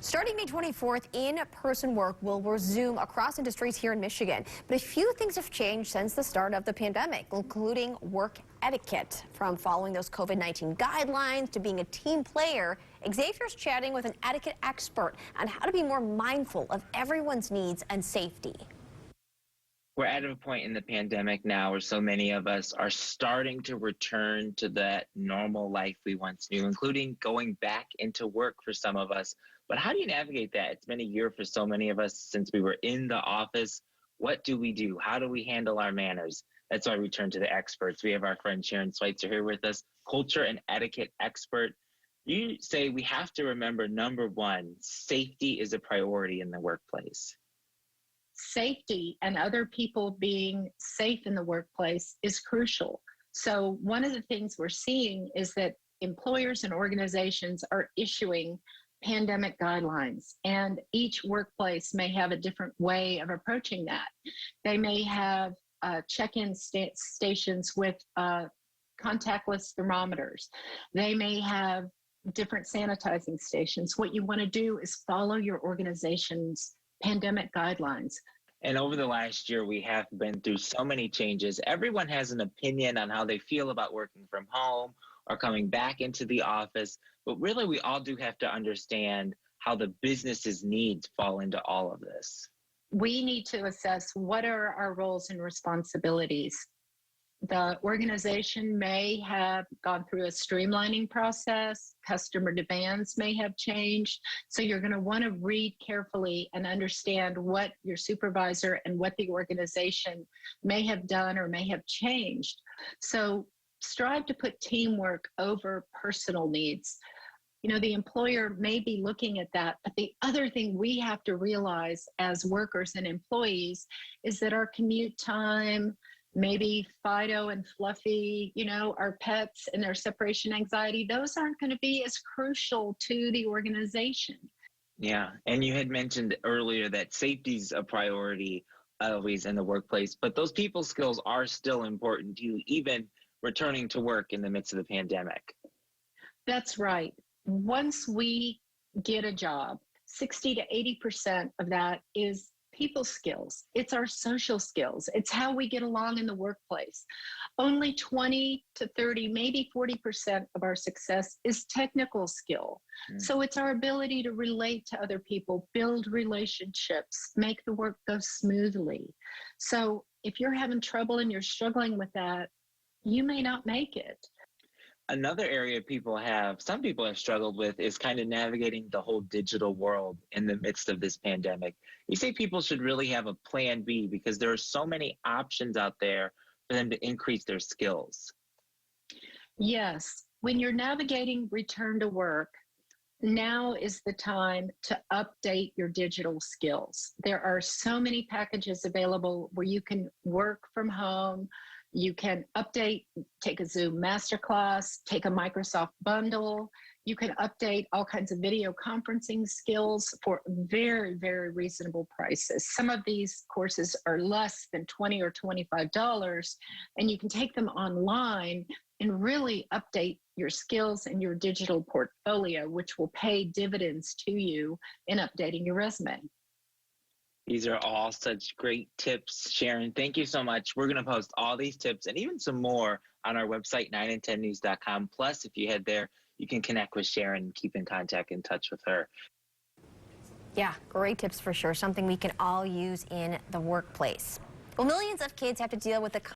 Starting May 24th, in-person work will resume across industries here in Michigan. But a few things have changed since the start of the pandemic, including work etiquette. From following those COVID-19 guidelines to being a team player, Xavier's chatting with an etiquette expert on how to be more mindful of everyone's needs and safety. We're at a point in the pandemic now where so many of us are starting to return to that normal life we once knew, including going back into work for some of us. But how do you navigate that? It's been a year for so many of us since we were in the office. What do we do? How do we handle our manners? That's why we turn to the experts. We have our friend Sharon Schweitzer here with us, culture and etiquette expert. You say we have to remember, number one, safety is a priority in the workplace. Safety and other people being safe in the workplace is crucial. So one of the things we're seeing is that employers and organizations are issuing pandemic guidelines, and each workplace may have a different way of approaching that. They may have check-in stations with contactless thermometers. They may have different sanitizing stations. What you want to do is follow your organization's pandemic guidelines. And over the last year, we have been through so many changes. Everyone has an opinion on how they feel about working from home or coming back into the office. But really, we all do have to understand how the business's needs fall into all of this. We need to assess what are our roles and responsibilities. The organization may have gone through a streamlining process. Customer demands may have changed. So you're going to want to read carefully and understand what your supervisor and what the organization may have done or may have changed. So strive to put teamwork over personal needs. You know, the employer may be looking at that, but the other thing we have to realize as workers and employees is that our commute time, maybe Fido and Fluffy, you know, our pets and their separation anxiety, those aren't going to be as crucial to the organization. Yeah, and you had mentioned earlier that safety's a priority always in the workplace, but those people skills are still important to you, even returning to work in the midst of the pandemic. That's right. Once we get a job, 60 to 80% of that is people skills. It's our social skills. It's how we get along in the workplace. Only 20 to 30, maybe 40% of our success is technical skill. So it's our ability to relate to other people, build relationships, make the work go smoothly. So if you're having trouble and you're struggling with that, you may not make it. Another area some people have struggled with is kind of navigating the whole digital world in the midst of this pandemic. You say people should really have a plan B because there are so many options out there for them to increase their skills. Yes, when you're navigating return to work, now is the time to update your digital skills. There are so many packages available where you can work from home. You can update, take a Zoom masterclass, take a Microsoft bundle. You can update all kinds of video conferencing skills for very, very reasonable prices. Some of these courses are less than $20 or $25, and you can take them online and really update your skills and your digital portfolio, which will pay dividends to you in updating your resume. These are all such great tips, Sharon. Thank you so much. We're going to post all these tips and even some more on our website, 9and10news.com. Plus, if you head there, you can connect with Sharon and keep in contact and touch with her. Yeah, great tips for sure. Something we can all use in the workplace. Well, millions of kids have to deal with the